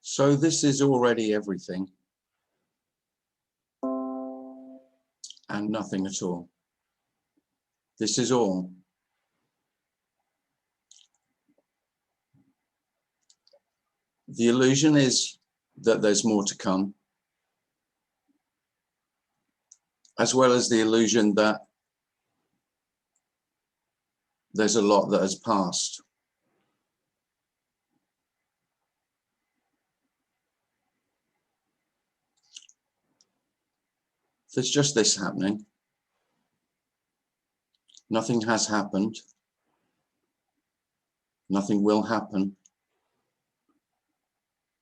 So this is already everything and nothing at all. This is all. The illusion is that there's more to come, as well as the illusion that there's a lot that has passed. There's just this happening. Nothing has happened. Nothing will happen.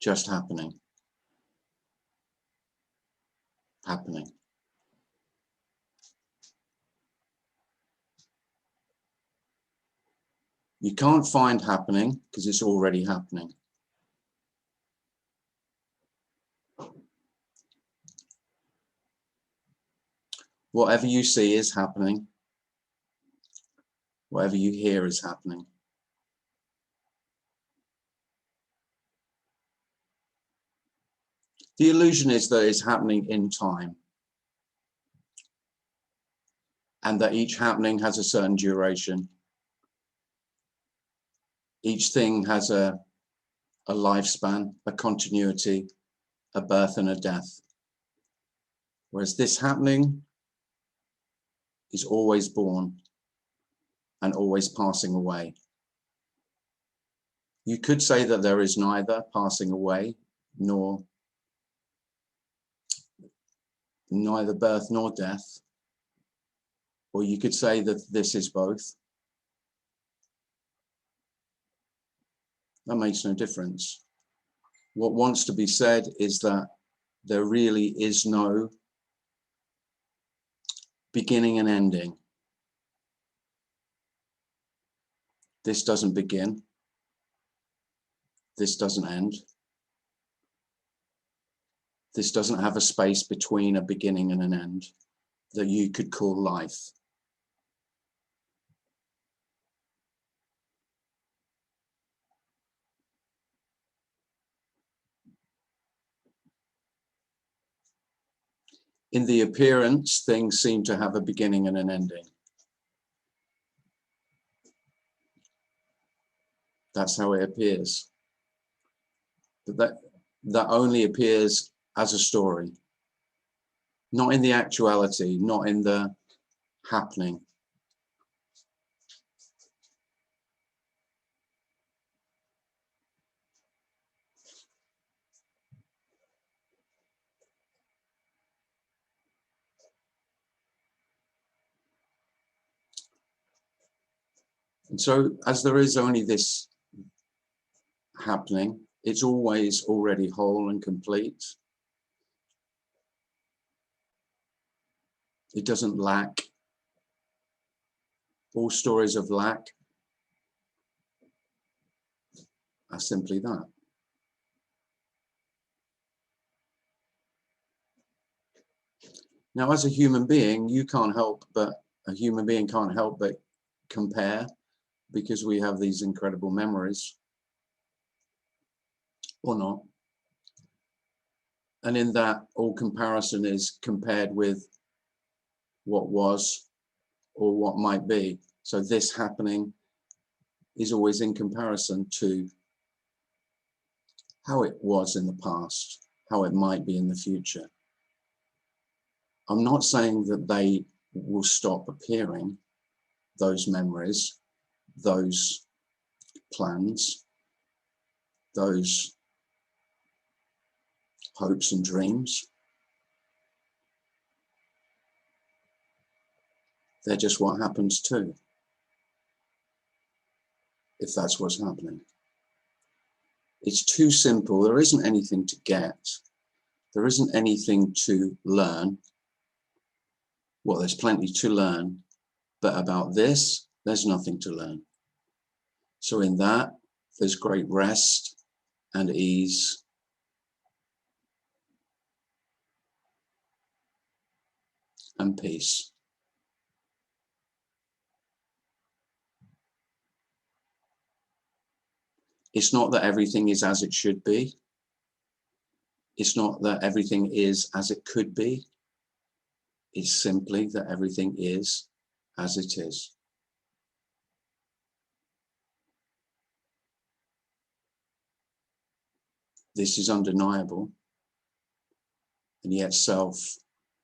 Just happening. Happening. You can't find happening because it's already happening. Whatever you see is happening. Whatever you hear is happening. The illusion is that it's happening in time, and that each happening has a certain duration. Each thing has a lifespan, a continuity, a birth and a death. Whereas this happening is always born and always passing away. You could say that there is neither passing away nor neither birth nor death. Or you could say that this is both. That makes no difference. What wants to be said is that there really is no beginning and ending. This doesn't begin. This doesn't end. This doesn't have a space between a beginning and an end that you could call life. In the appearance, things seem to have a beginning and an ending. That's how it appears. But that only appears as a story, not in the actuality, not in the happening. And so as there is only this happening, it's always already whole and complete. It doesn't lack. All stories of lack are simply that. Now, as a human being, a human being can't help but compare, because we have these incredible memories, or not. And in that, all comparison is compared with what was or what might be. So this happening is always in comparison to how it was in the past, how it might be in the future. I'm not saying that they will stop appearing, those memories, those plans, those hopes and dreams. They're just what happens too, if that's what's happening. It's too simple. There isn't anything to get. There isn't anything to learn. Well, there's plenty to learn, but about this, there's nothing to learn. So in that, there's great rest and ease. And peace. It's not that everything is as it should be. It's not that everything is as it could be. It's simply that everything is as it is. This is undeniable, and yet self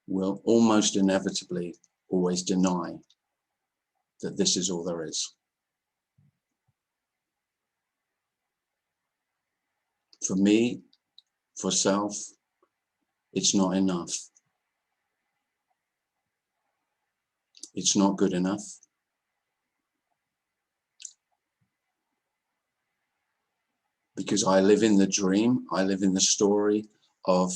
will almost inevitably always deny that this is all there is. For me, for self, it's not enough. It's not good enough. Because I live in the dream, I live in the story of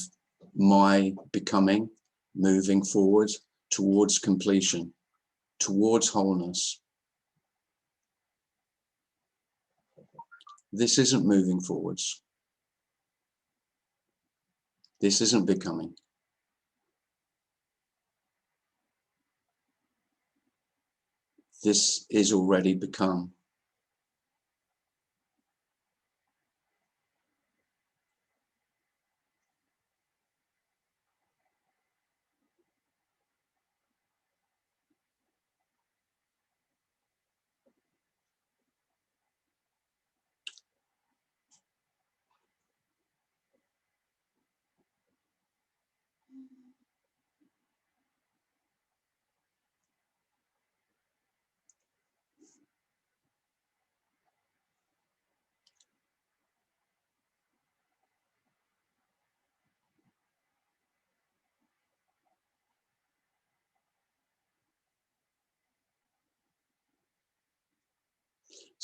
my becoming, moving forward towards completion, towards wholeness. This isn't moving forwards. This isn't becoming. This is already become.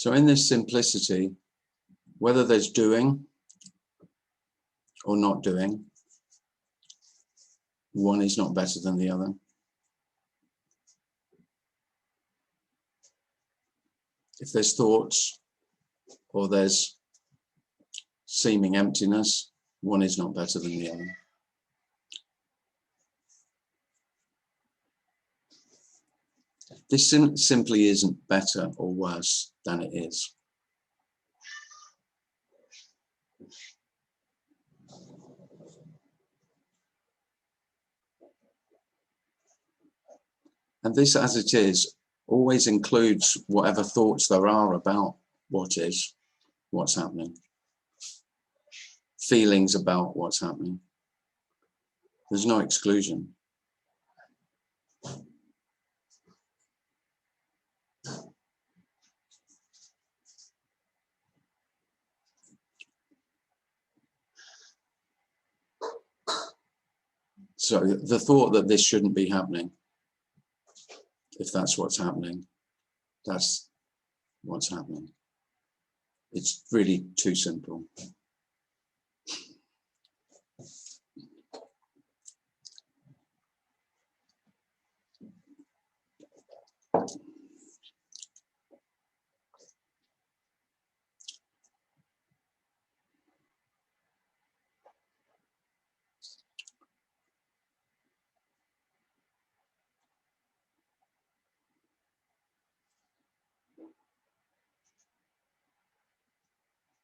So in this simplicity, whether there's doing or not doing, one is not better than the other. If there's thoughts or there's seeming emptiness, one is not better than the other. This simply isn't better or worse than it is. And this as it is always includes whatever thoughts there are about what is, what's happening, feelings about what's happening. There's no exclusion. So the thought that this shouldn't be happening, if that's what's happening, that's what's happening. It's really too simple.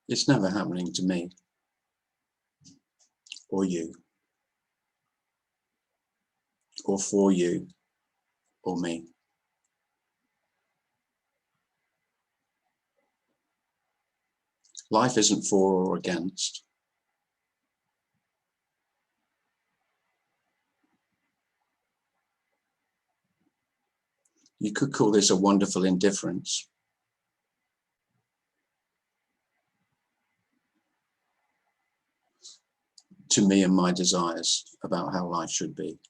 It's never happening to me or you or for you or me. Life isn't for or against. You could call this a wonderful indifference. To me and my desires about how life should be.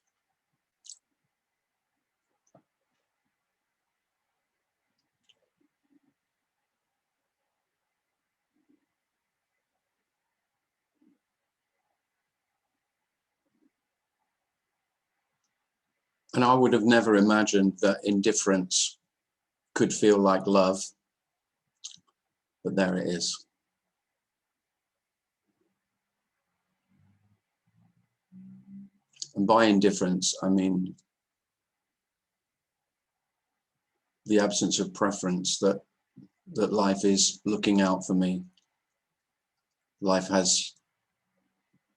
And I would have never imagined that indifference could feel like love, but there it is. And by indifference, I mean the absence of preference, that life is looking out for me. Life has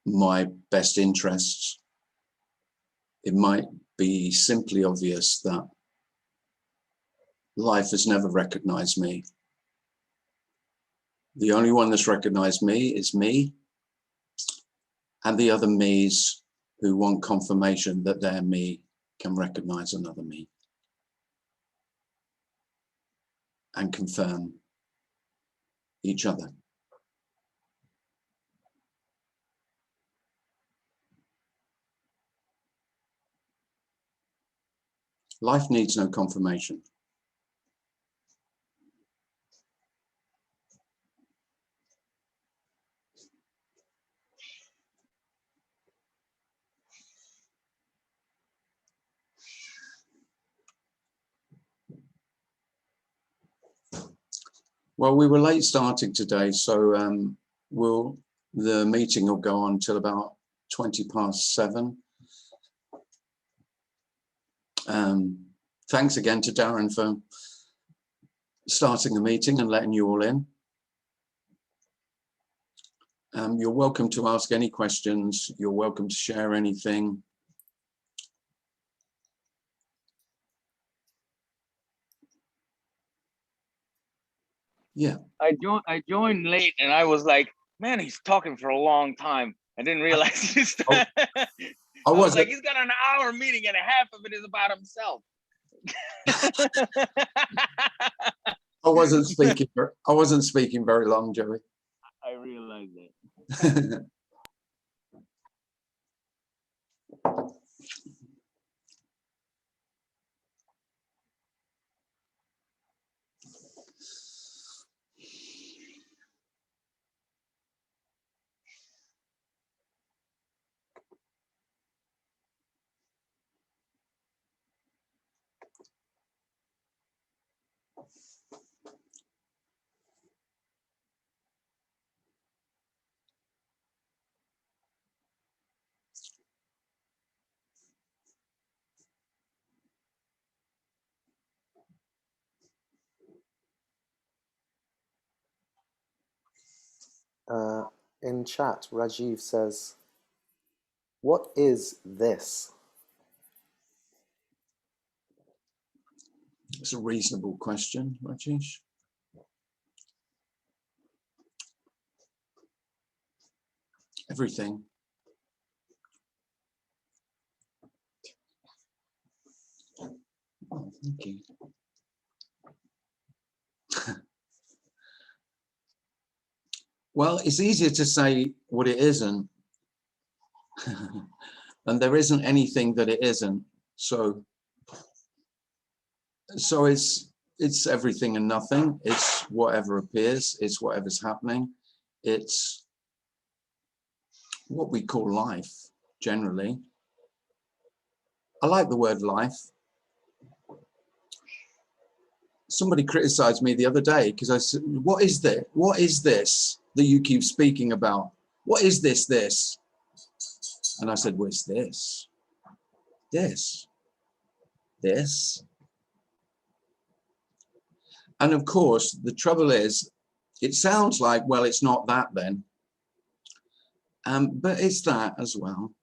my best interests. It might be simply obvious that life has never recognized me. The only one that's recognized me is me, and the other me's who want confirmation that their me can recognize another me and confirm each other. Life needs no confirmation. Well, we were late starting today, so the meeting will go on till about 7:20. Thanks again to Darren for starting the meeting and letting you all in. You're welcome to ask any questions. You're welcome to share anything. Yeah. I joined late and I was like, man, he's talking for a long time. I didn't realize he's I was like, he's got an hour meeting and half of it is about himself. I wasn't speaking very long, Joey. I realized that. In chat, Rajiv says, what is this? It's a reasonable question, Rajesh. Everything. Oh, thank you. Well, it's easier to say what it isn't. And there isn't anything that it isn't. So it's everything and nothing. It's whatever appears. It's whatever's happening. It's what we call life, generally. I like the word life. Somebody criticized me the other day because I said, what is this? What is this that you keep speaking about? What is this? And I said, well, it's this. And of course, the trouble is, it sounds like, well, it's not that then. But it's that as well.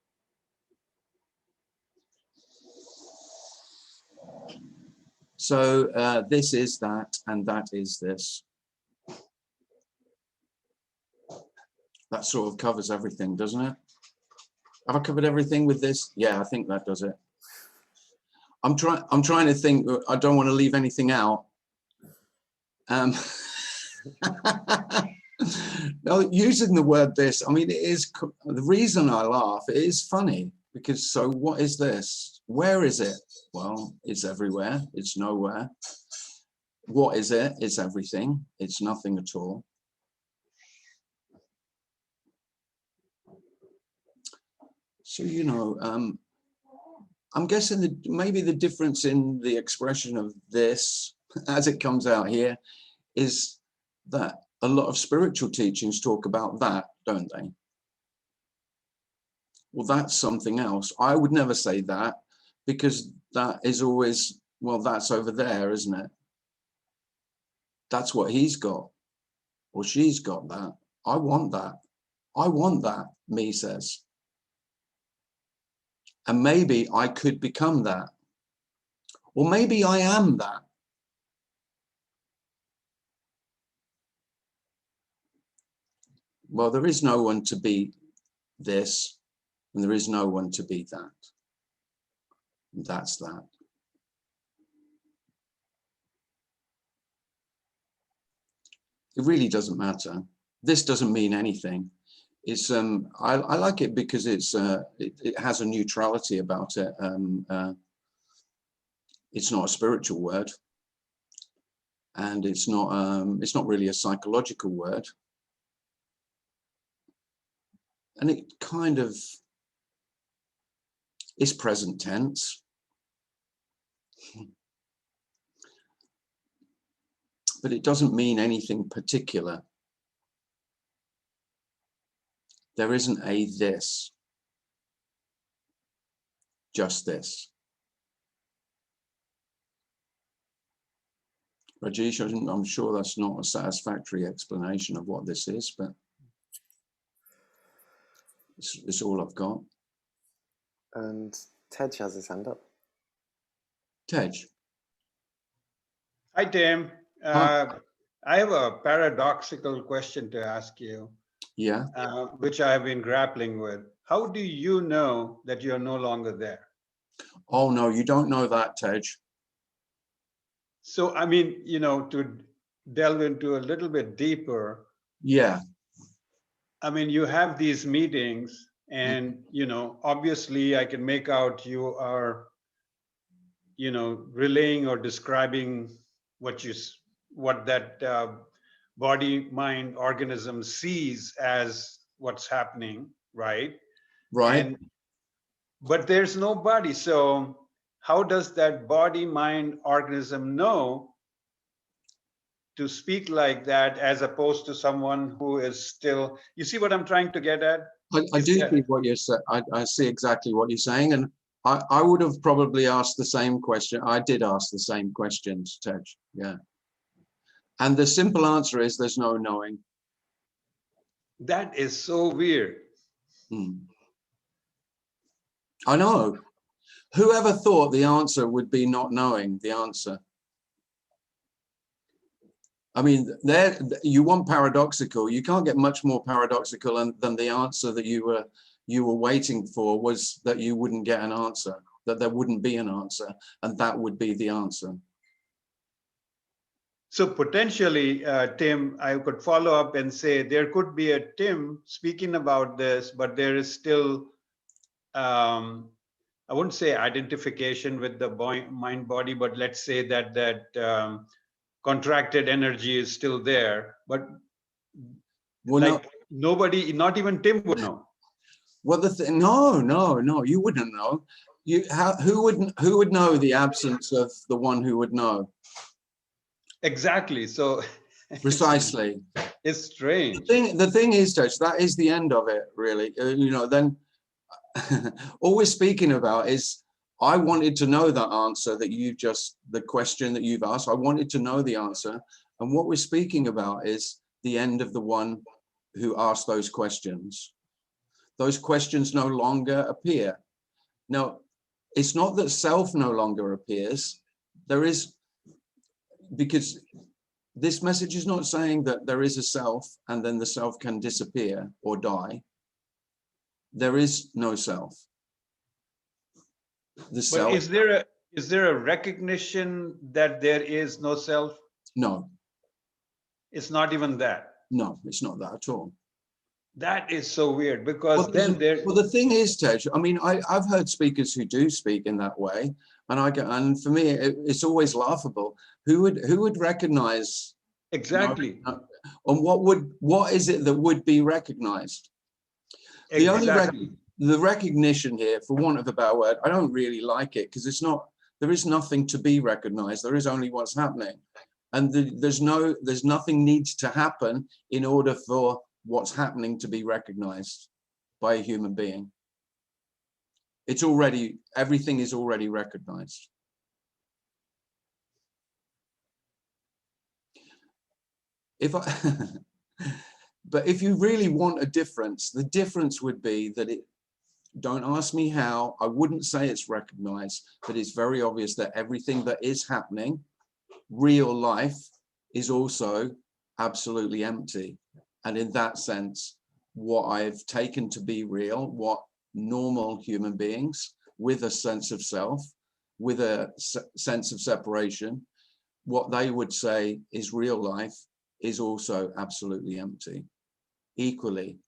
So this is that, and that is this. That sort of covers everything, doesn't it? Have I covered everything with this? Yeah, I think that does it. I'm trying to think. I don't want to leave anything out. No, using the word this, I mean, it is the reason I laugh. It is funny because, so what is this? Where is it? Well, it's everywhere. It's nowhere. What is it? It's everything. It's nothing at all. So, you know, I'm guessing that maybe the difference in the expression of this as it comes out here is that a lot of spiritual teachings talk about that, don't they? Well, that's something else. I would never say that, because that is always, well, that's over there, isn't it? That's what he's got, or she's got that. I want that. I want that, me says. And maybe I could become that. Or maybe I am that. Well, there is no one to be this, and there is no one to be that. And that's that. It really doesn't matter. This doesn't mean anything. It's I like it because it's it has a neutrality about it. It's not a spiritual word, and it's not really a psychological word, and it kind of is present tense. But it doesn't mean anything particular. There isn't a this, just this. Rajesh, I'm sure that's not a satisfactory explanation of what this is, but it's all I've got. And Tej has his hand up. Tej. Hi, Tim. Hi. I have a paradoxical question to ask you, Yeah. which I've been grappling with. How do you know that you're no longer there? Oh, no, you don't know that, Tej. So, I mean, you know, to delve into a little bit deeper. Yeah. I mean, you have these meetings and, you know, obviously I can make out you are, you know, relaying or describing what that body, mind, organism sees as what's happening, right? Right. But there's no body. So how does that body, mind, organism know to speak like that, as opposed to someone who is still, you see what I'm trying to get at? I do see what you're saying. I see exactly what you're saying. And I would have probably asked the same question. I did ask the same questions, Tej. Yeah. And the simple answer is there's no knowing. That is so weird. I know. Whoever thought the answer would be not knowing the answer? I mean, there you want paradoxical. You can't get much more paradoxical than the answer that you were waiting for was that you wouldn't get an answer, that there wouldn't be an answer, and that would be the answer. So potentially, Tim, I could follow up and say there could be a Tim speaking about this, but there is still, I wouldn't say identification with the mind body, but let's say that contracted energy is still there. But well, like nobody, not even Tim would know. Well, no, you wouldn't know. Who would know the absence of the one who would know? Exactly. So precisely, it's strange. The thing is, Tej, that is the end of it, really. You know, then all we're speaking about is I wanted to know that answer that you the question that you've asked. I wanted to know the answer, and what we're speaking about is the end of the one who asked those questions. Those questions no longer appear. Now, it's not that self no longer appears. There is, because this message is not saying that there is a self and then the self can disappear or die. There is no self. The self. But Is there a recognition that there is no self? No, It's not even that. no, it's not that at all. That is so weird, because Well, then there. well, the thing is, Tej, I mean, I've heard speakers who do speak in that way, and for me, it's always laughable. Who would recognize? Exactly. And what is it that would be recognized? Exactly. The recognition here, for want of a better word, I don't really like it, because it's not. There is nothing to be recognized. There is only what's happening, and there's nothing needs to happen in order for what's happening to be recognized by a human being. It's already, everything is already recognized. But if you really want a difference, the difference would be that don't ask me how, I wouldn't say it's recognized, but it's very obvious that everything that is happening, real life, is also absolutely empty. And in that sense, what I've taken to be real, what normal human beings with a sense of self, with a sense of separation, what they would say is real life, is also absolutely empty. Equally,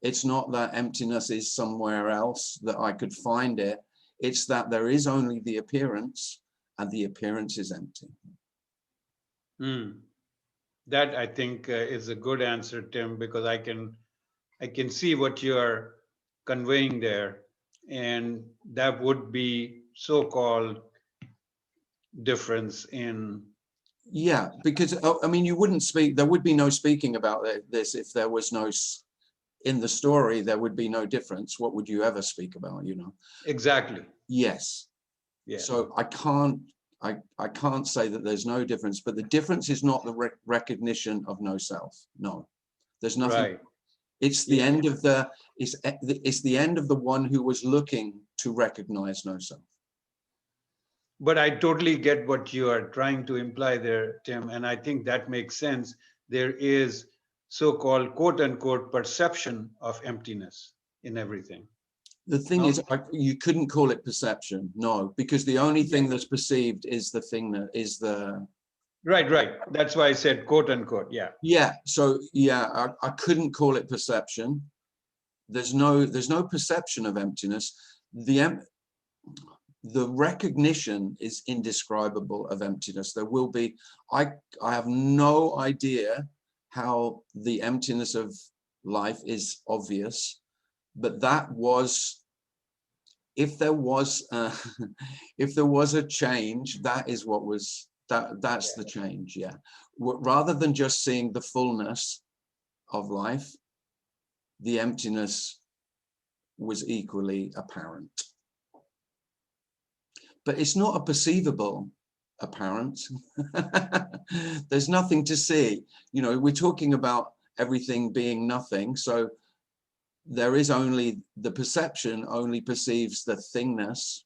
it's not that emptiness is somewhere else, that I could find it. It's that there is only the appearance, and the appearance is empty. That, I think, is a good answer, Tim, because I can see what you are conveying there, and that would be so-called difference in. Yeah, because I mean, you wouldn't speak. There would be no speaking about this if there was no. In the story, there would be no difference. What would you ever speak about? You know. Exactly. Yes. Yeah. So I can't say that there's no difference, but the difference is not the recognition of no self. No, there's nothing. Right. It's the end of it's the end of the one who was looking to recognize no self. But I totally get what you are trying to imply there, Tim, and I think that makes sense. There is so-called quote unquote perception of emptiness in everything. The thing is, you couldn't call it perception, no, because the only thing that's perceived is the thing that is the. Right. That's why I said quote unquote. Yeah. Yeah. So yeah, I couldn't call it perception. There's no perception of emptiness. The recognition is indescribable of emptiness. There will be. I have no idea how the emptiness of life is obvious. But that was, if there was a change, that is what was, that's the change, yeah. Rather than just seeing the fullness of life, the emptiness was equally apparent. But it's not a perceivable apparent. There's nothing to see. You know, we're talking about everything being nothing, so there is only the perception only perceives the thingness.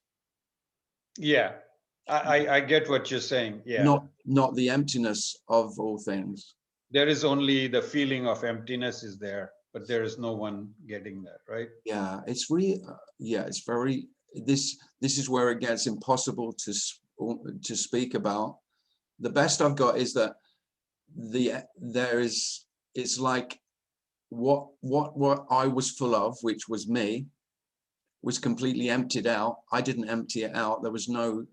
Yeah, I get what you're saying. Yeah. Not the emptiness of all things. There is only the feeling of emptiness is there, but there is no one getting that, right? Yeah, it's really, yeah, it's very, this is where it gets impossible to speak about. The best I've got is that it's like, what I was full of, which was me, was completely emptied out. I didn't empty it out. There was no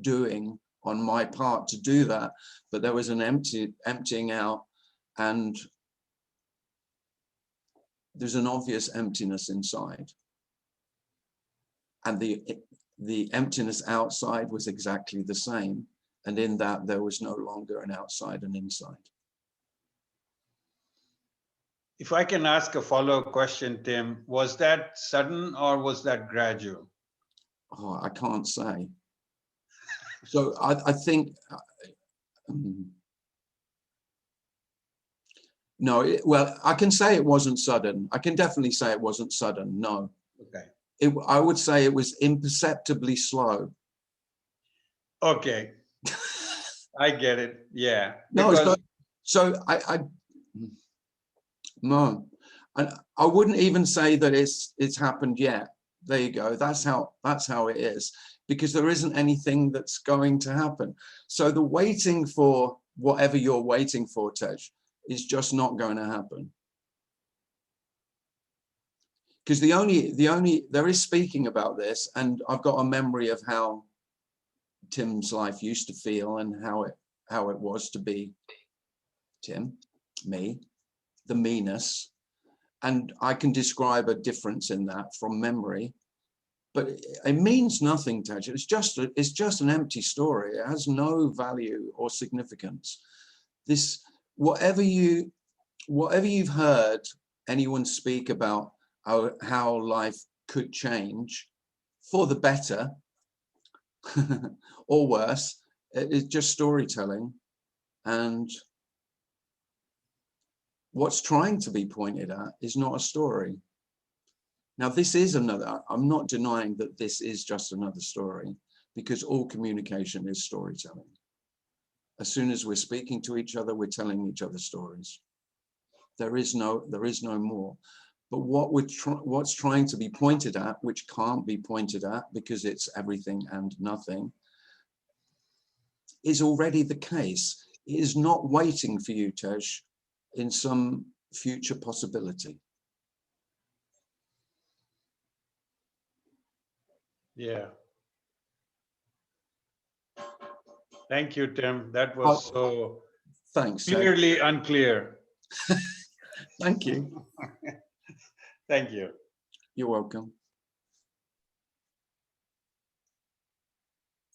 doing on my part to do that, but there was an emptying out, and there's an obvious emptiness inside, and the emptiness outside was exactly the same, and in that there was no longer an outside and inside. If I can ask a follow-up question, Tim, was that sudden or was that gradual? Oh, I can't say. So I think, no, well, I can say it wasn't sudden. I can definitely say it wasn't sudden, no. Okay. I would say it was imperceptibly slow. Okay. I get it, yeah. No, no, and I wouldn't even say that it's happened yet. There you go. That's how it is. because there isn't anything that's going to happen. So the waiting for whatever you're waiting for, Tej, is just not going to happen. Because there is speaking about this, and I've got a memory of how Tim's life used to feel and how it was to be Tim, me, the meanness. And I can describe a difference in that from memory, but it means nothing, Tej. It's just an empty story. It has no value or significance. This, whatever you've heard anyone speak about how life could change for the better or worse, it's just storytelling. And what's trying to be pointed at is not a story. Now, this is another, I'm not denying that this is just another story, because all communication is storytelling. As soon as we're speaking to each other, we're telling each other stories. There is no more. But what's trying to be pointed at, which can't be pointed at because it's everything and nothing, is already the case. It is not waiting for you, Tej, in some future possibility. Yeah. Thank you, Tim. That was so thanks, clearly unclear. Thank you. Thank you. You're welcome.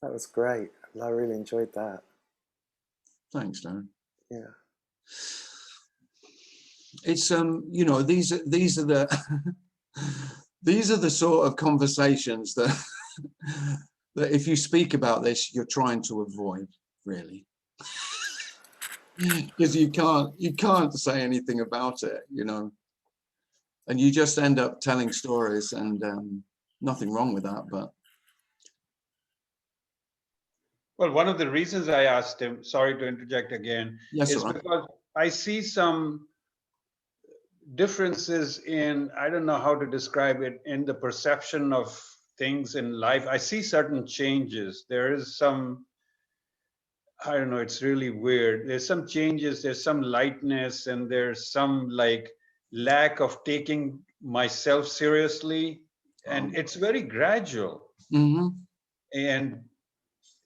That was great. I really enjoyed that. Thanks, Darren. Yeah. It's you know, these are the these are the sort of conversations that that if you speak about this, you're trying to avoid, really. Because you can't say anything about it, you know, and you just end up telling stories, and nothing wrong with that. But well, one of the reasons I asked him, sorry to interject again, yes, is right. because I see some differences in, I don't know how to describe it, in the perception of things in life. I see certain changes. There is some, I don't know, it's really weird. There's some changes, there's some lightness, and there's some like lack of taking myself seriously. And it's very gradual. Mm-hmm. And,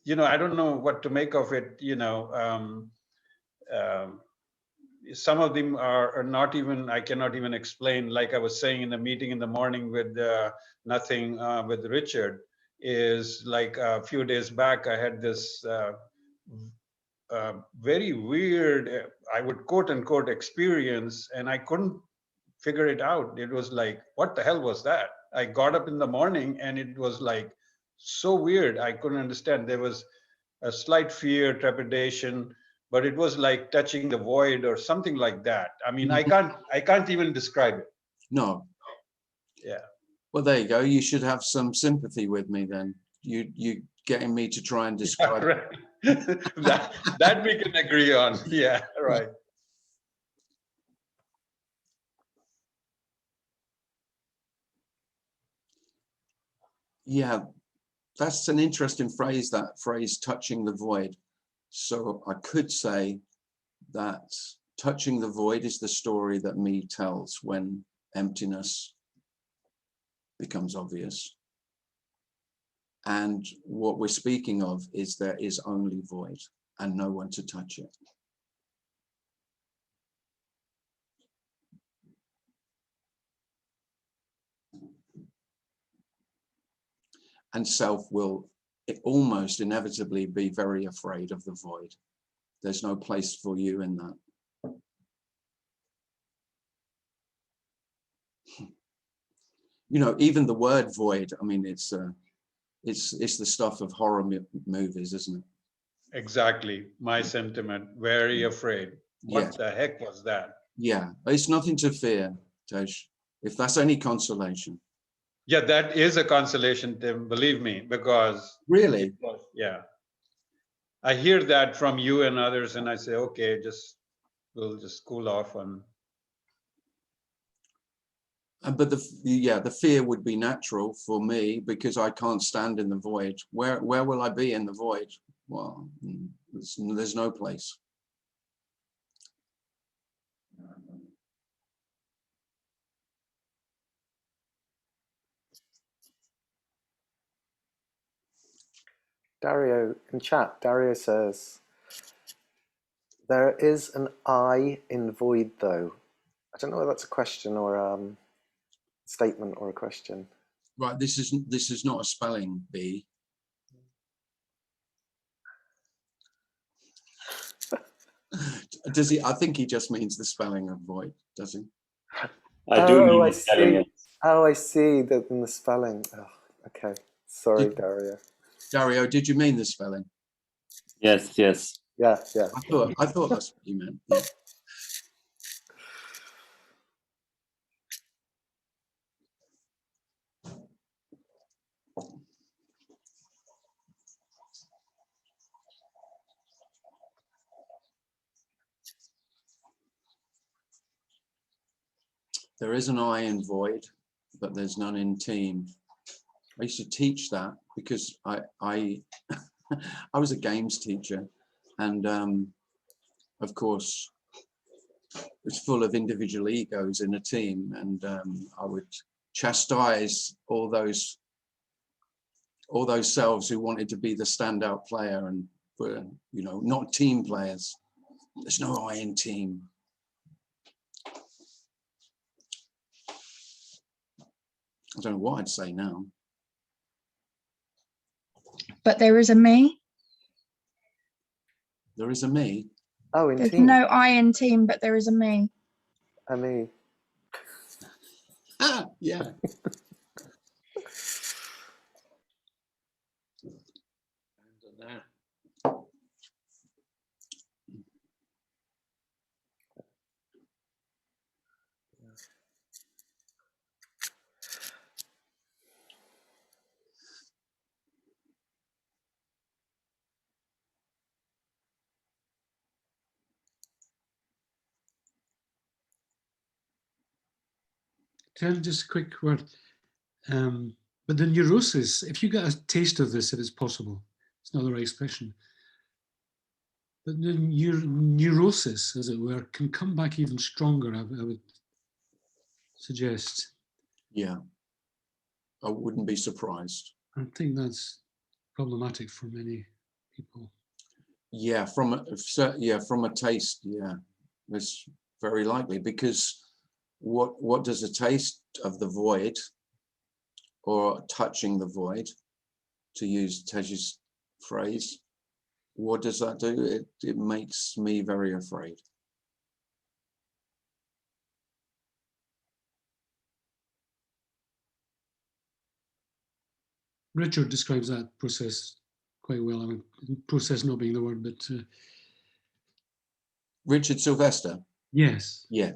you know, I don't know what to make of it, you know. Some of them are not even, I cannot even explain. Like I was saying in the meeting in the morning with Nothing with Richard, is like a few days back, I had this very weird, I would quote unquote experience, and I couldn't figure it out. It was like, what the hell was that? I got up in the morning and it was like so weird. I couldn't understand. There was a slight fear, trepidation, but it was like touching the void or something like that. I mean, I can't even describe it. No. Yeah. Well, there you go. You should have some sympathy with me then. You getting me to try and describe. Yeah, right. that we can agree on. Yeah, right. Yeah, that's an interesting phrase, that phrase, touching the void. So I could say that touching the void is the story that me tells when emptiness becomes obvious. And what we're speaking of is there is only void and no one to touch it. And self will almost inevitably be very afraid of the void. There's no place for you in that. You know, even the word void, I mean, it's the stuff of horror movies, isn't it? Exactly. My sentiment, very afraid. What the heck was that? Yeah, it's nothing to fear, Tej, if that's any consolation. Yeah, that is a consolation, Tim, believe me, because really, yeah, I hear that from you and others, and I say, okay, we'll just cool off on. But the fear would be natural for me because I can't stand in the void. Where will I be in the void? Well, there's no place. Dario, in chat, Dario says, there is an I in void though. I don't know whether that's a question or a statement or a question. Right, this is not a spelling bee. Does he? I think he just means the spelling of void, does he? I do mean I the spelling, see. yes. Oh, I see that in the spelling. Oh, okay. Sorry, Dario. Dario, did you mean the spelling? Yes, yes. Yeah, yeah. I thought that's what you meant. Yeah. There is an I in void, but there's none in team. I used to teach that because I I was a games teacher, and of course it's full of individual egos in a team, and I would chastise all those selves who wanted to be the standout player and were, you know, not team players. There's no I in team. I don't know what I'd say now. But there is a me. There is a me. Oh, in There's team. no I in team, but there is a me. A me. Ah, yeah. Ted, just a quick word. But the neurosis, if you get a taste of this, if it's possible, it's not the right expression, but the neurosis, as it were, can come back even stronger, I would suggest. Yeah, I wouldn't be surprised. I think that's problematic for many people. Yeah, from a taste, yeah, it's very likely, because what does a taste of the void or touching the void, to use Tej's phrase, what does that do? It makes me very afraid. Richard describes that process quite well. I mean, process not being the word, but Richard Sylvester? yes. Yeah.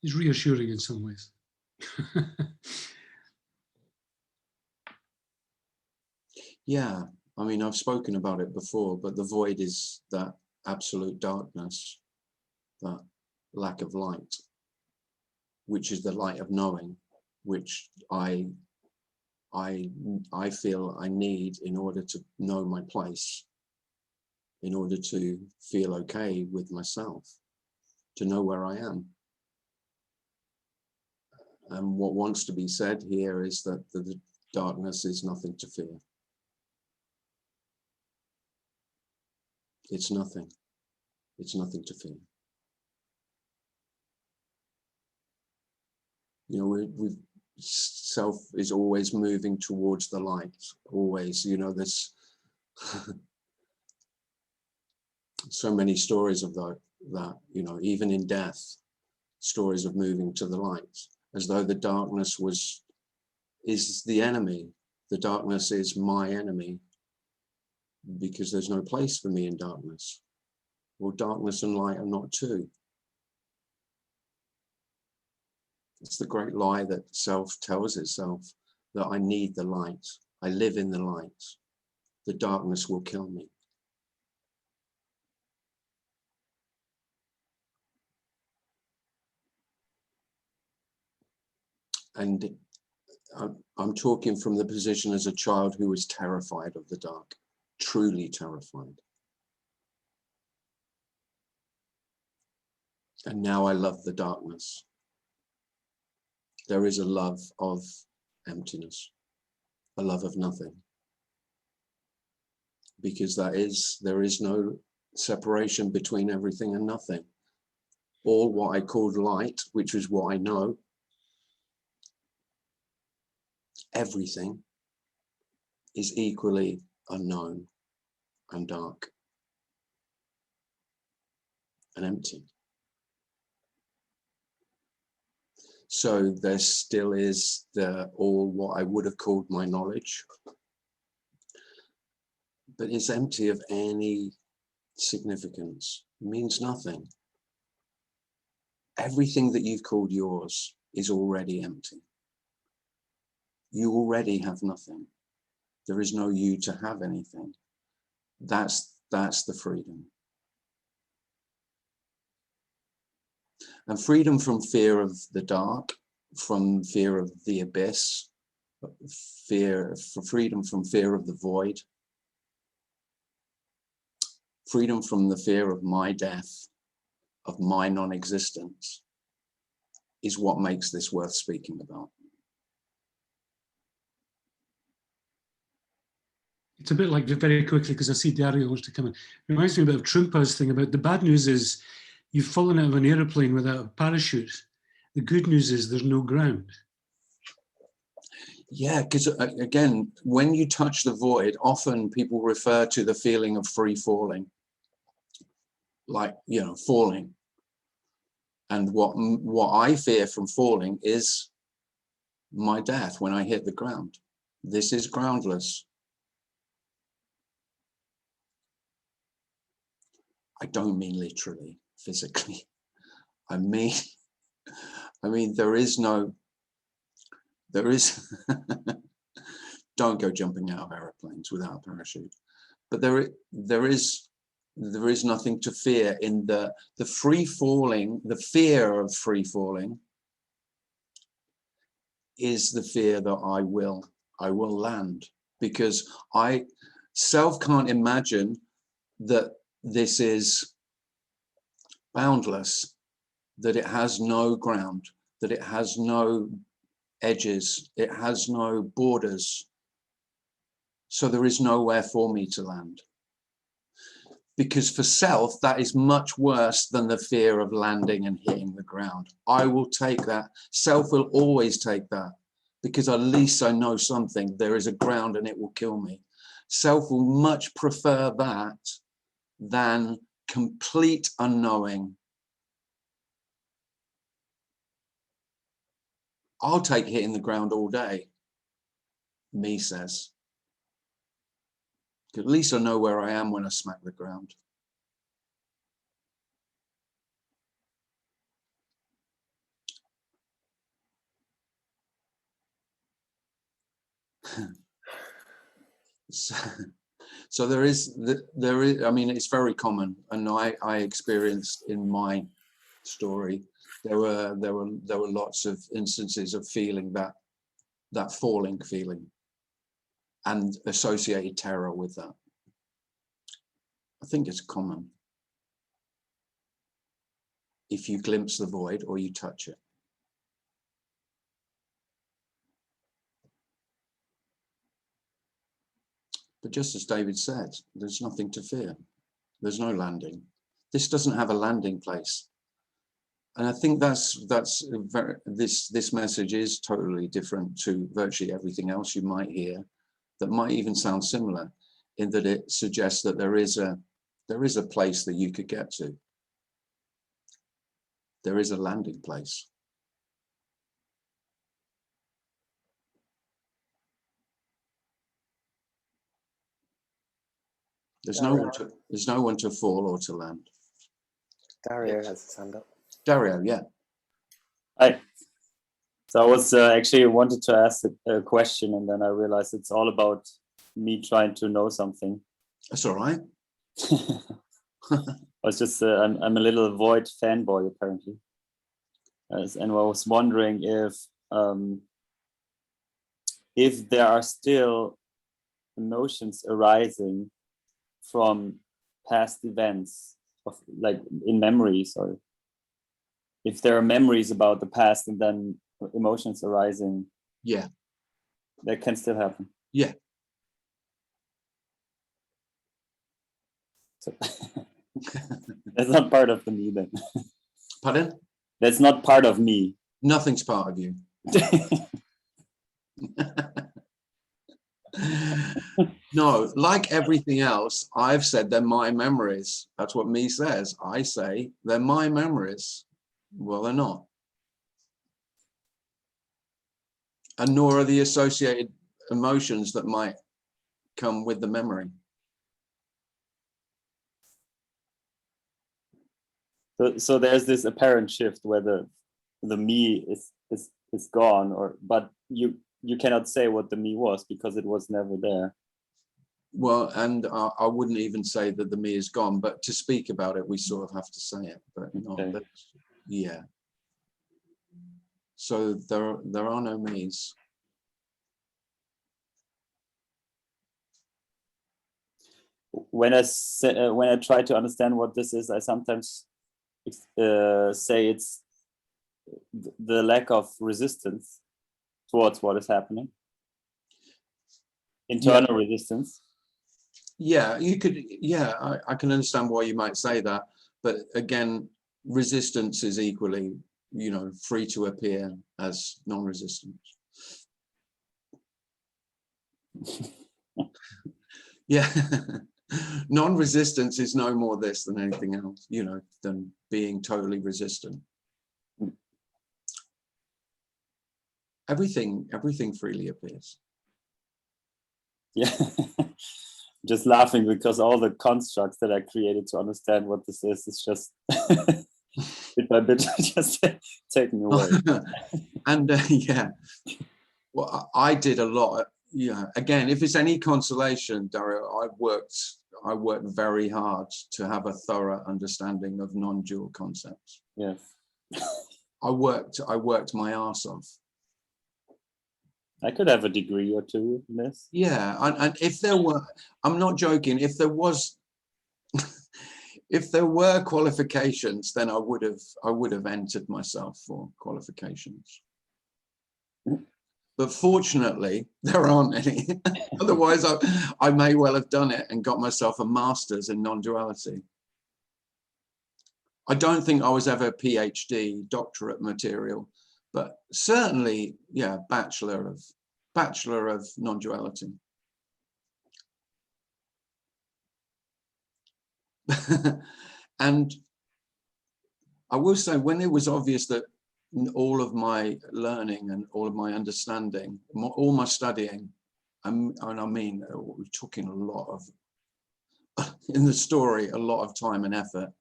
It's reassuring in some ways. Yeah, I mean, I've spoken about it before, but the void is that absolute darkness, that lack of light, which is the light of knowing, which I feel I need in order to know my place, in order to feel okay with myself, to know where I am. And what wants to be said here is that the darkness is nothing to fear. It's nothing. It's nothing to fear. You know, we've self is always moving towards the light, always. You know, there's so many stories of that, you know, even in death, stories of moving to the light, as though the darkness is the enemy. The darkness is my enemy because there's no place for me in darkness. Well, darkness and light are not two. It's the great lie that self tells itself, that I need the light. I live in the light. The darkness will kill me. And I'm talking from the position as a child who was terrified of the dark, truly terrified. And now I love the darkness. There is a love of emptiness, a love of nothing. Because there is no separation between everything and nothing. All what I called light, which is what I know, everything is equally unknown and dark and empty. So there still is all what I would have called my knowledge, but it's empty of any significance. It means nothing. Everything that you've called yours is already empty. You already have nothing. There is no you to have anything. That's the freedom. And freedom from fear of the dark, from fear of the abyss, freedom from fear of the void, freedom from the fear of my death, of my non-existence, is what makes this worth speaking about. It's a bit like, very quickly, because I see Dario wants to come in. It reminds me a bit of Trumpa's thing about the bad news is you've fallen out of an airplane without a parachute. The good news is there's no ground. Yeah, because again, when you touch the void, often people refer to the feeling of free falling, like, falling. And what I fear from falling is my death when I hit the ground. This is groundless. I don't mean literally, physically. I mean, there is, don't go jumping out of airplanes without a parachute. But there is nothing to fear in the free falling. The fear of free falling is the fear that I will land, because self can't imagine that this is boundless, that it has no ground, that it has no edges, it has no borders. So there is nowhere for me to land. Because for self, that is much worse than the fear of landing and hitting the ground. I will take that. Self will always take that, because at least I know something. There is a ground and it will kill me. Self will much prefer that than complete unknowing. I'll take hitting the ground all day, me says. At least I know where I am when I smack the ground. So there is, I mean, it's very common, and I experienced in my story, there were lots of instances of feeling that falling feeling and associated terror with that. I think it's common if you glimpse the void or you touch it. But just as David said, there's nothing to fear. There's no landing. This doesn't have a landing place. And I think this message is totally different to virtually everything else you might hear that might even sound similar, in that it suggests that there is a place that you could get to. There is a landing place. There's no one to fall or to land. Dario has his hand up. Dario, yeah. Hi. So I was actually wanted to ask a question, and then I realized it's all about me trying to know something. That's all right. I was just, I'm a little Void fanboy apparently. And I was wondering if if there are still emotions arising from past events, of like in memories, or if there are memories about the past and then emotions arising, Yeah, that can still happen. yeah. So that's not part of the me then. Pardon? That's not part of me. Nothing's part of you. No, like everything else, I've said they're my memories. That's what me says. I say they're my memories. Well, they're not. And nor are the associated emotions that might come with the memory. So there's this apparent shift where the me is gone, but you cannot say what the me was because it was never there. Well, and I wouldn't even say that the me is gone, but to speak about it, we sort of have to say it. But Okay. no, yeah. So there are no me's. When I try to understand what this is, I sometimes say it's the lack of resistance towards what is happening, internal resistance. Yeah, you could. Yeah, I can understand why you might say that, but again, resistance is equally, free to appear as non-resistance. Yeah. Non-resistance is no more this than anything else, than being totally resistant. Everything freely appears. Yeah. Just laughing because all the constructs that I created to understand what this is just bit by bit just taken away. And yeah, well, I did a lot. Yeah, again, if it's any consolation, Dario, I worked very hard to have a thorough understanding of non-dual concepts. Yes. I worked my ass off. I could have a degree or two in this. Yeah, and if there were, I'm not joking, if there was if there were qualifications, then I would have entered myself for qualifications. But fortunately, there aren't any. Otherwise, I may well have done it and got myself a master's in non-duality. I don't think I was ever PhD, doctorate material, but certainly, yeah, bachelor of non-duality. And I will say, when it was obvious that all of my learning and all of my understanding, all my studying, and I mean, we're talking a lot of, in the story, a lot of time and effort.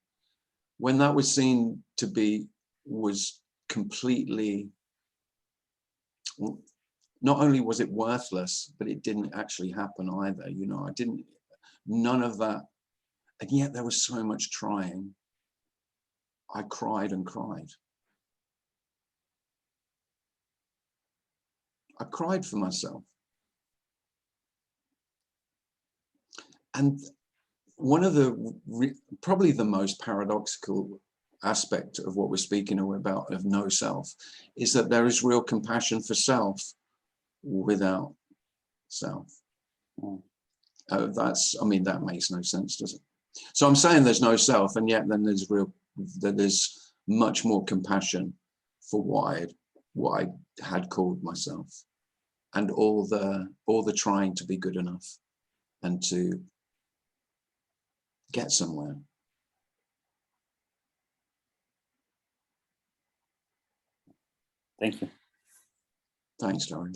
When that was seen to be, was completely, not only was it worthless, but it didn't actually happen either. None of that. And yet there was so much trying. I cried and cried. I cried for myself. And one of the, probably the most paradoxical aspect of what we're speaking about of no self is that there is real compassion for self without self. That makes no sense, does it? So I'm saying there's no self, and yet then there's much more compassion for what I had called myself, and all the trying to be good enough and to get somewhere. Thank you. Thanks, Lauren.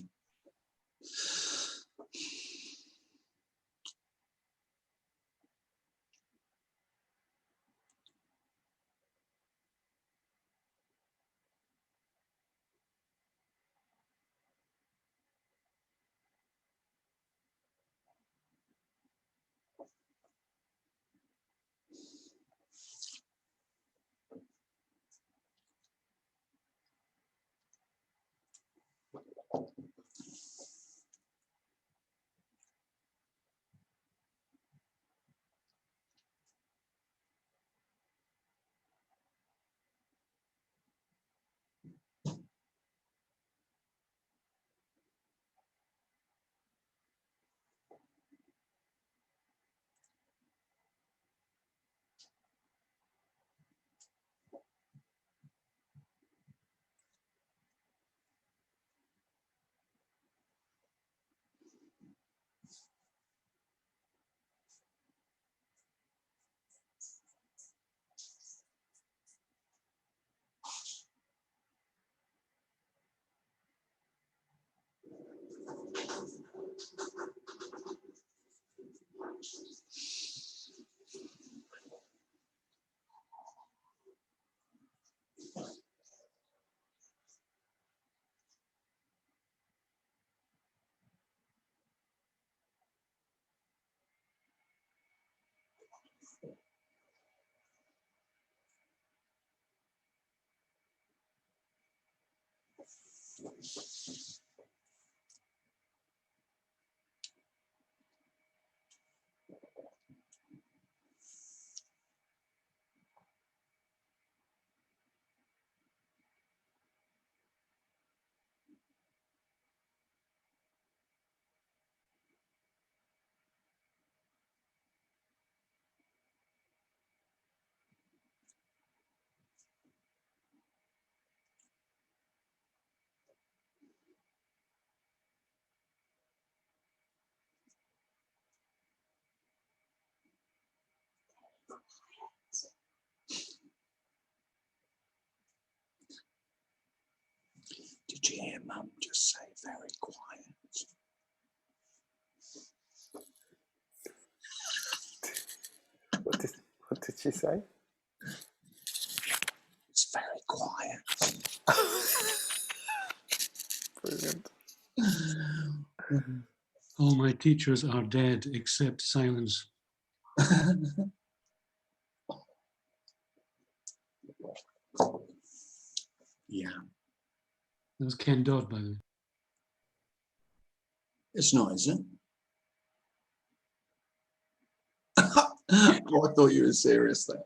Did you hear Mum just say very quiet? What did she say? It's very quiet. Brilliant. All my teachers are dead except silence. Yeah. That was Ken Dodd, by the way. It's not, is it? Oh, I thought you were serious there.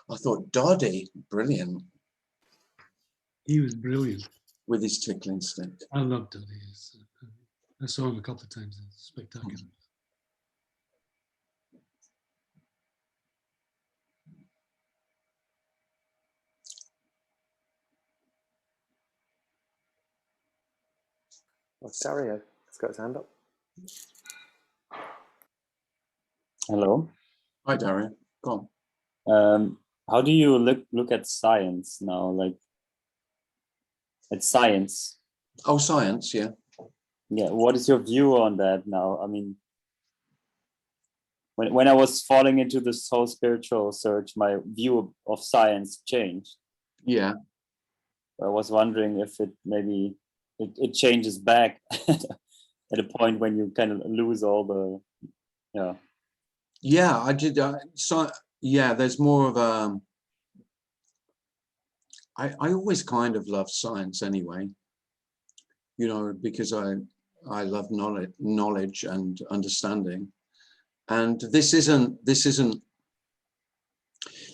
I thought Doddy, brilliant. He was brilliant. With his tickling stick. I loved Doddy. I saw him a couple of times. It's spectacular. Well, Dario has got his hand up. Hello. Hi, Dario. Go on. How do you look at science now? Like at science? Oh, science, yeah. Yeah. What is your view on that now? I mean, when I was falling into this whole spiritual search, my view of science changed. Yeah. I was wondering if it maybe it changes back at a point when you kind of lose all the, yeah. Yeah, I did. So, yeah, there's more of a. I always kind of loved science anyway. You know, because I love knowledge and understanding, and this isn't.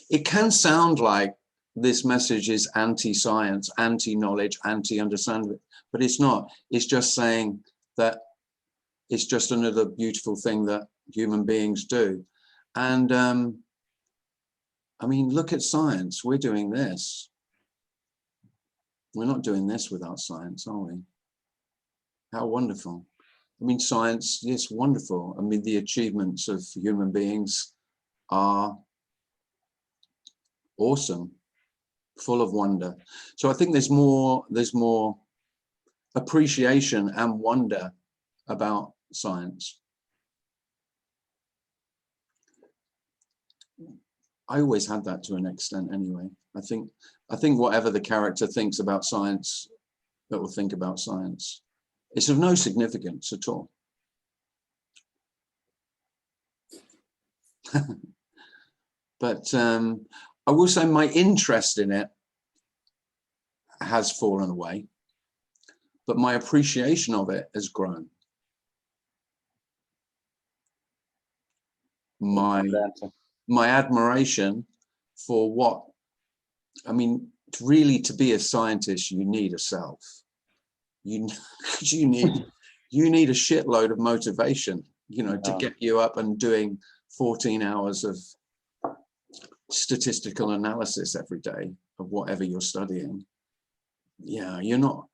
It can sound like this message is anti-science, anti-knowledge, anti-understanding, but it's not. It's just saying that it's just another beautiful thing that human beings do. And I mean, look at science. We're doing this. We're not doing this without science, are we? How wonderful. I mean, science, yes, wonderful. I mean, the achievements of human beings are awesome, full of wonder. So I think there's more appreciation and wonder about science. I always had that to an extent anyway. I think whatever the character thinks about science, that will think about science. It's of no significance at all. But I will say my interest in it has fallen away, but my appreciation of it has grown. My admiration for what, I mean, really to be a scientist, you need a self. You need a shitload of motivation, you know, to get you up and doing 14 hours of statistical analysis every day of whatever you're studying. Yeah, you're not.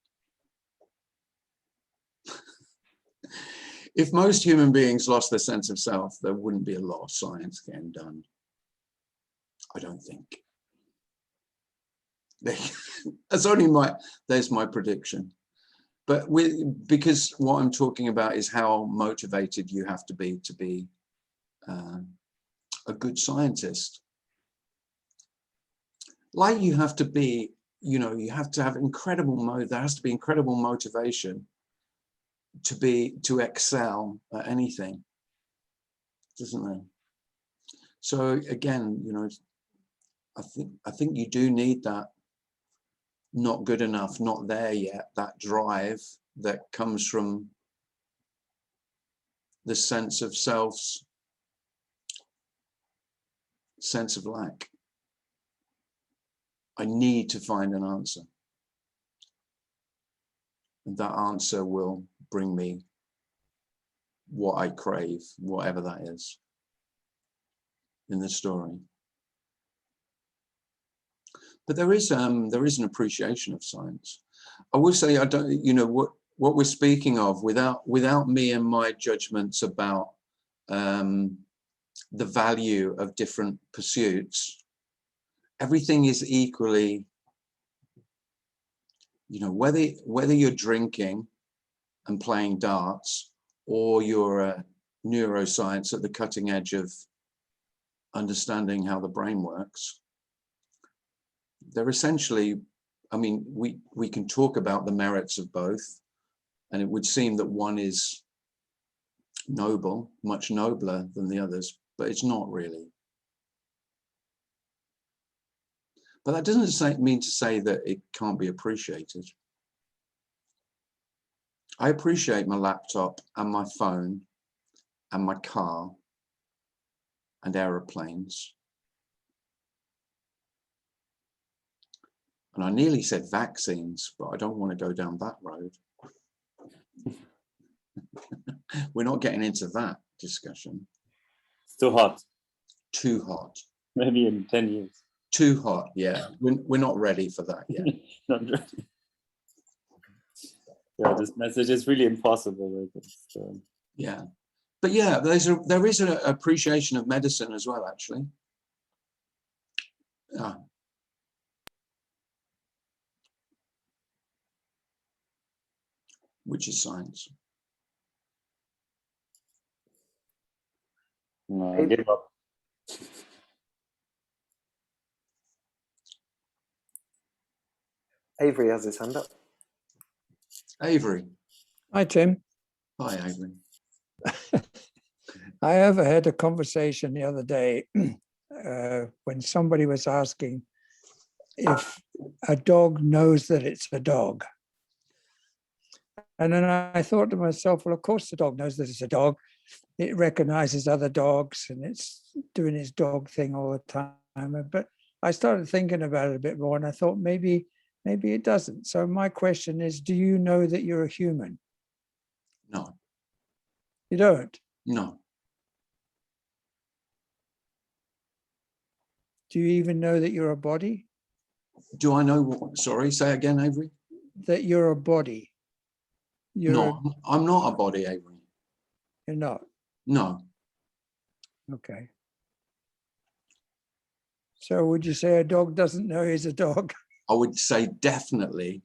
If most human beings lost their sense of self, there wouldn't be a lot of science getting done. I don't think. There's my prediction. But because what I'm talking about is how motivated you have to be a good scientist. Like you have to be, you know, you have to have incredible there has to be incredible motivation to excel at anything, doesn't there? So again, you know, I think you do need that not good enough, not there yet, that drive that comes from the sense of self's sense of lack. I need to find an answer. And that answer will bring me what I crave, whatever that is in the story. But there is an appreciation of science. I will say, I don't, you know, what we're speaking of, without me and my judgments about the value of different pursuits, everything is equally, you know, whether you're drinking and playing darts, or you're a neuroscience at the cutting edge of understanding how the brain works, they're essentially, I mean, we can talk about the merits of both, and it would seem that one is noble, much nobler than the others, but it's not really. But that doesn't mean to say that it can't be appreciated. I appreciate my laptop and my phone and my car and aeroplanes. And I nearly said vaccines, but I don't want to go down that road. We're not getting into that discussion. It's too hot. Too hot. Maybe in 10 years. Too hot, yeah. We're not ready for that yet. Not ready. Yeah, this message is really impossible. Yeah. But yeah, there is an appreciation of medicine as well, actually. Which is science. No, I give up. Avery has his hand up. Avery. Hi, Tim. Hi, Avery. I overheard a conversation the other day when somebody was asking if a dog knows that it's a dog. And then I thought to myself, well, of course the dog knows that it's a dog. It recognizes other dogs and it's doing its dog thing all the time. But I started thinking about it a bit more and I thought maybe it doesn't. So my question is, do you know that you're a human? No. You don't? No. Do you even know that you're a body? Do I know what? Sorry, say again, Avery. That you're a body? No, I'm not a body, Avery. You're not? No. Okay. So would you say a dog doesn't know he's a dog? I would say definitely.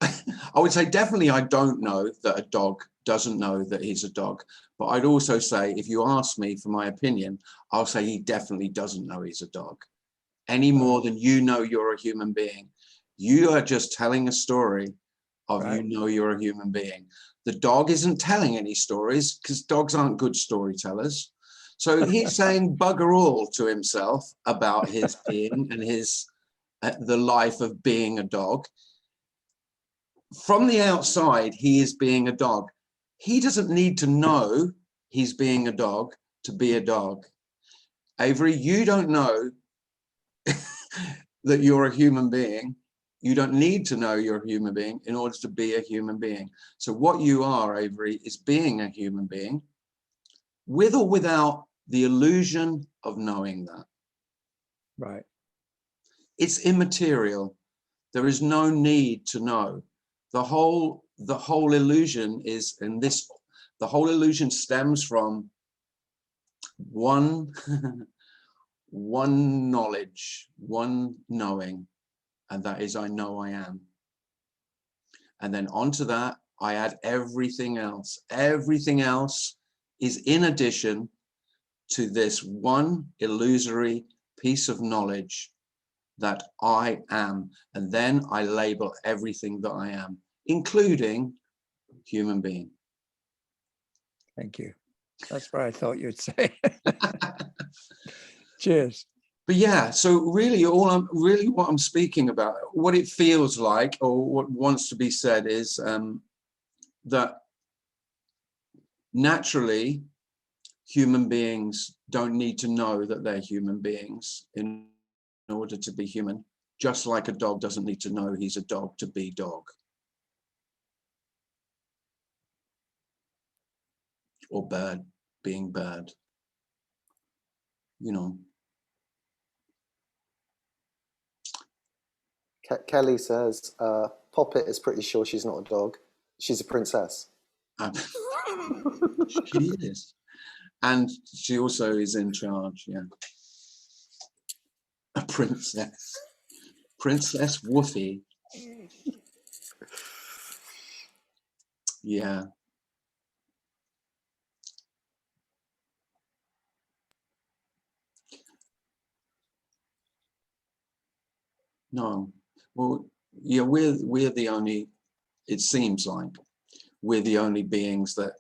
I would say definitely I don't know that a dog doesn't know that he's a dog. But I'd also say, if you ask me for my opinion, I'll say he definitely doesn't know he's a dog. Any more than you know you're a human being. You are just telling a story of Right. You know you're a human being. The dog isn't telling any stories because dogs aren't good storytellers. So he's saying bugger all to himself about his being and his the life of being a dog. From the outside, he is being a dog. He doesn't need to know he's being a dog to be a dog. Avery, you don't know that you're a human being. You don't need to know you're a human being in order to be a human being. So what you are, Avery, is being a human being with or without the illusion of knowing that. Right. It's immaterial. There is no need to know. The whole illusion is in this, the whole illusion stems from one knowledge, one knowing, and that is I know I am. And then onto that, I add everything else. Everything else is in addition to this one illusory piece of knowledge that I am. And then I label everything that I am, including human being. Thank you. That's what I thought you'd say. Cheers. But yeah, so really what I'm speaking about, what it feels like, or what wants to be said is that naturally human beings don't need to know that they're human beings in order to be human, just like a dog doesn't need to know he's a dog to be dog. Or bird being bird, you know. Kelly says, Poppet is pretty sure she's not a dog. She's a princess. She is. And she also is in charge, yeah. A princess. Princess Woofy. Yeah. No. Well, yeah, we're the only, it seems like, we're the only beings that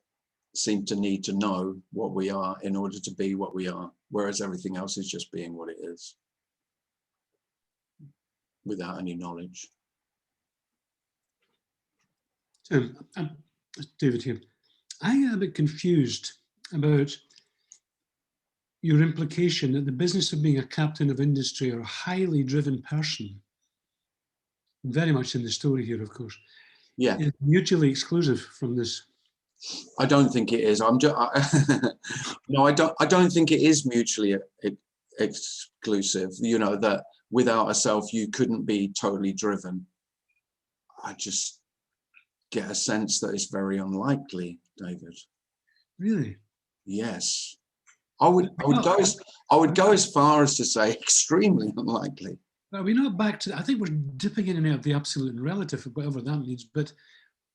seem to need to know what we are in order to be what we are, whereas everything else is just being what it is, without any knowledge. David here. I am a bit confused about your implication that the business of being a captain of industry or a highly driven person, very much in the story here, of course, Yeah, is mutually exclusive from this. I don't think it is. No, I don't think it is mutually exclusive. You know, that without a self, you couldn't be totally driven. I just get a sense that it's very unlikely, David. Really? Yes. I would go as far as to say extremely unlikely. Are we not back to, I think we're dipping in and out of the absolute and relative, whatever that means, but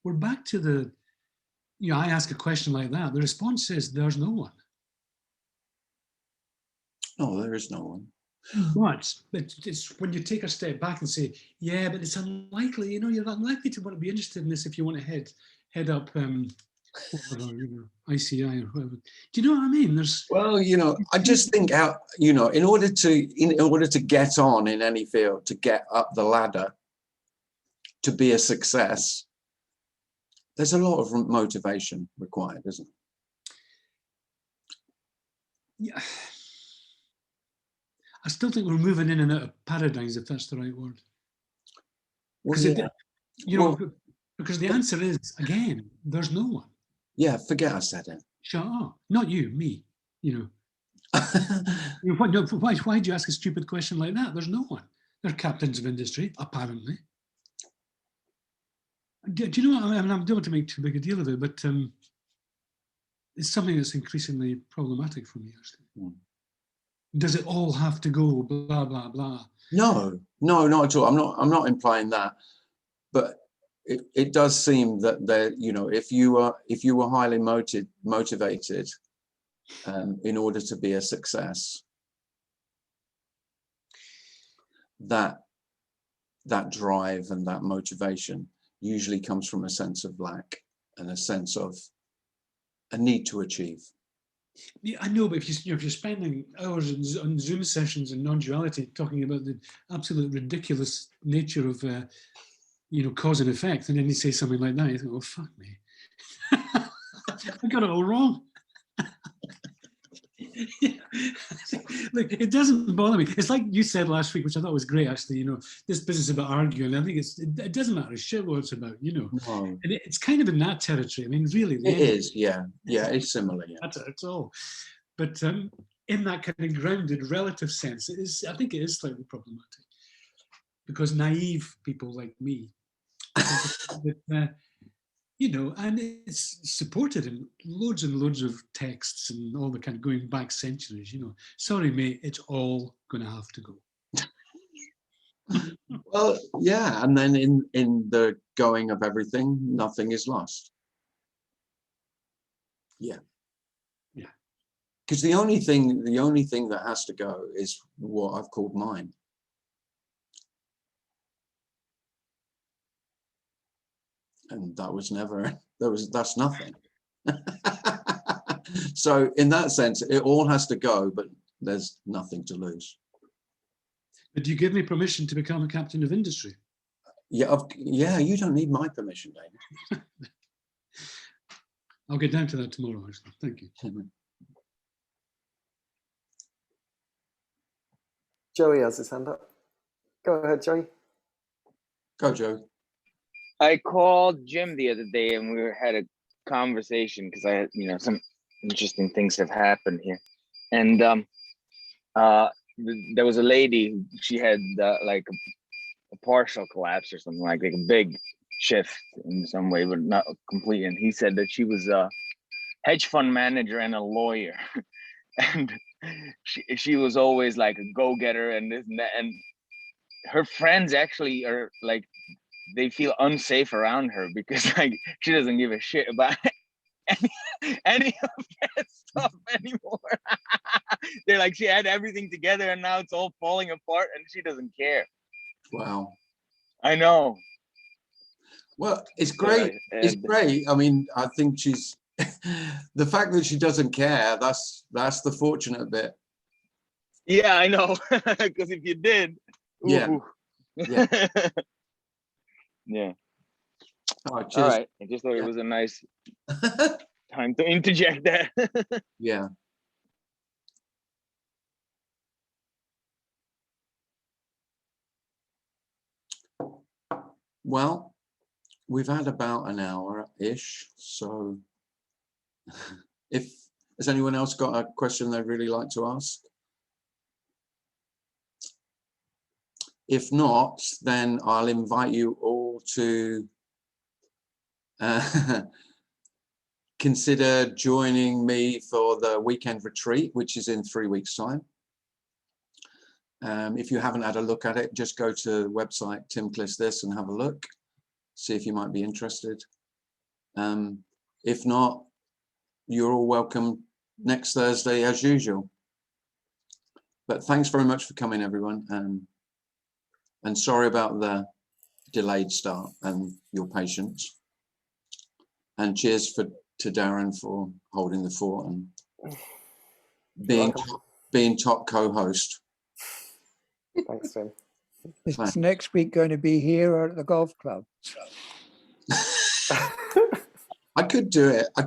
we're back to the, you know, I ask a question like that, the response is there's no one. No, there is no one. But it's when you take a step back and say, yeah, but it's unlikely, you know, you're unlikely to want to be interested in this if you want to head up whatever, you know, ICI or whatever. Do you know what I mean? There's, well, you know, I just think how, you know, in order to get on in any field, to get up the ladder, to be a success, there's a lot of motivation required, isn't it? yeah. I still think we're moving in and out of paradigms, if that's the right word. Well, Because yeah. you know, because the answer is, again, there's no one. Yeah, forget I said it. Shut up. Not you, me. You know. You know, why do you ask a stupid question like that? There's no one. They're captains of industry, apparently. Do you know what I mean? I don't want to make too big a deal of it, but it's something that's increasingly problematic for me, actually. Mm. Does it all have to go blah blah blah? No, not at all. I'm not implying that, but it does seem that there, you know, if you were highly motivated in order to be a success, that drive and that motivation usually comes from a sense of lack and a sense of a need to achieve. Yeah, I know, but if you're spending hours on Zoom sessions and non-duality talking about the absolute ridiculous nature of you know, cause and effect, and then you say something like that, you think, oh fuck me, I got it all wrong. Look, it doesn't bother me. It's like you said last week, which I thought was great, actually. You know, this business about arguing. I think it doesn't matter a shit what it's about. You know, No. and it's kind of in that territory. I mean, really, It is. Yeah, it's similar. Yeah. That's all. But in that kind of grounded, relative sense, it is. I think it is slightly problematic because naive people like me, that, you know, and it's supported in loads and loads of texts and all the kind of going back centuries, you know. Sorry, mate, it's all going to have to go. Well, yeah, and then in the going of everything, nothing is lost. Yeah. Yeah. Because the only thing that has to go is what I've called mine. And that was never, that's nothing. So in that sense, it all has to go, but there's nothing to lose. But do you give me permission to become a captain of industry? Yeah, yeah, you don't need my permission, David. I'll get down to that tomorrow, actually. Thank you. Joey has his hand up. Go ahead, Joey. Go, Joe. I called Jim the other day and we had a conversation because I had, some interesting things have happened here. And there was a lady, she had like a partial collapse or something like a big shift in some way, but not complete. And he said that she was a hedge fund manager and a lawyer. And she was always like a go-getter and this and that. And her friends actually are like, they feel unsafe around her because like she doesn't give a shit about any of that stuff anymore. They're like, she had everything together and now it's all falling apart and she doesn't care. Wow. I know. Well, it's great. It's great. I mean, I think she's the fact that she doesn't care, that's the fortunate bit. Yeah, I know. Because if you did, yeah. Yeah. Yeah. Oh, cheers. All right. I just thought it was a nice time to interject that. Yeah. Well, we've had about an hour-ish, so has anyone else got a question they'd really like to ask? If not, then I'll invite you all to consider joining me for the weekend retreat, which is in 3 weeks' time. If you haven't had a look at it, just go to the website Tim Cliss this and have a look, see if you might be interested. If not, you're all welcome next Thursday as usual. But thanks very much for coming, everyone, and sorry about the delayed start and your patience. And cheers to Darren for holding the fort and being top co-host. Thanks, Tim. Is next week going to be here or at the golf club? I could do it. I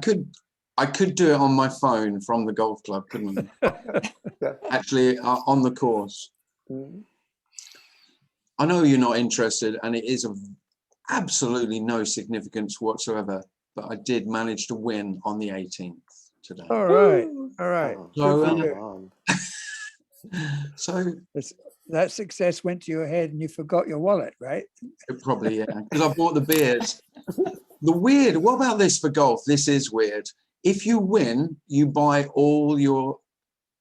could do it on my phone from the golf club, couldn't I? Yeah. Actually, on the course. I know you're not interested, and it is of absolutely no significance whatsoever, but I did manage to win on the 18th today. All right. All right. Oh, So that success went to your head and you forgot your wallet, right? Probably, yeah, because I bought the beers. What about this for golf? This is weird. If you win, you buy all your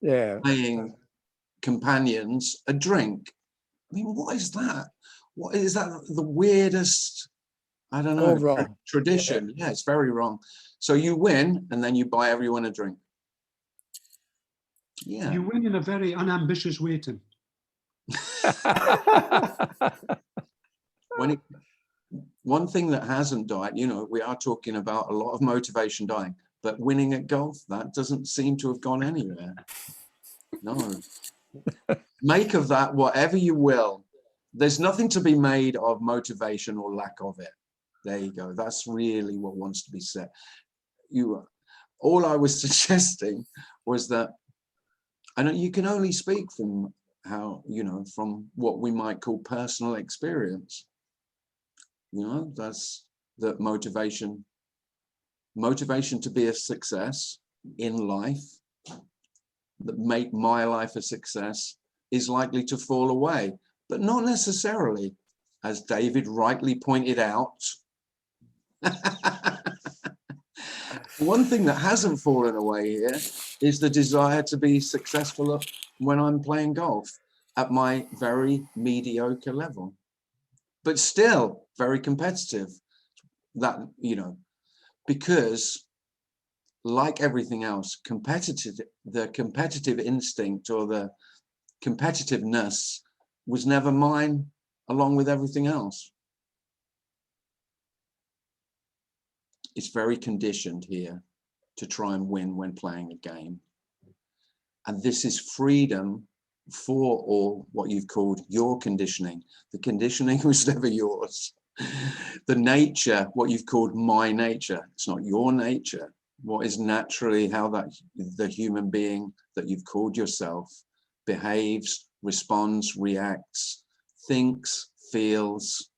playing companions a drink. I mean, what is that? What is that? The weirdest, I don't know, tradition. Yeah, it's very wrong. So you win and then you buy everyone a drink. Yeah. You win in a very unambitious way, Tim. One thing that hasn't died, we are talking about a lot of motivation dying, but winning at golf, that doesn't seem to have gone anywhere. No. Make of that whatever you will. There's nothing to be made of motivation or lack of it. There you go. That's really what wants to be said. All I was suggesting was that, and you can only speak from from what we might call personal experience. That's the motivation to be a success in life, that make my life a success, is likely to fall away, but not necessarily, as David rightly pointed out. One thing that hasn't fallen away here is the desire to be successful when I'm playing golf at my very mediocre level, but still very competitive. That, because like everything else, the competitive instinct or the competitiveness was never mine along with everything else. It's very conditioned here. to try and win when playing a game. And this is freedom for all what you've called your conditioning. The conditioning was never yours. The nature, what you've called my nature, it's not your nature. What is naturally how that the human being that you've called yourself behaves, responds, reacts, thinks, feels.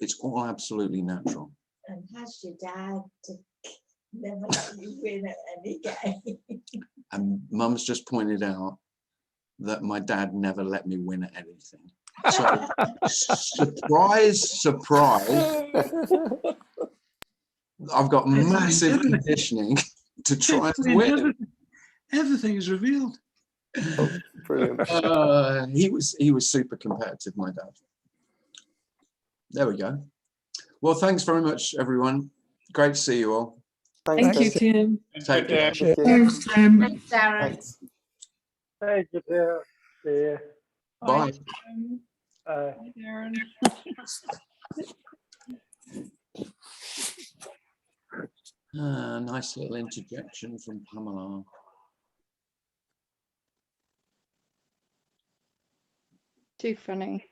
It's all absolutely natural. And has your dad to never let you win at any game? And Mum's just pointed out that my dad never let me win at anything. So, surprise, surprise, I've got massive conditioning to try and win. Everything is revealed. Oh, brilliant. He was super competitive, my dad. There we go. Well, thanks very much, everyone. Great to see you all. Thanks, Thank you, Tim. Tim. Take care. Thank you. Thanks, Tim. Thanks, Darren. Thanks. Thank you, dear. See you. Bye. Bye. Darren. Nice little interjection from Pamela. Too funny.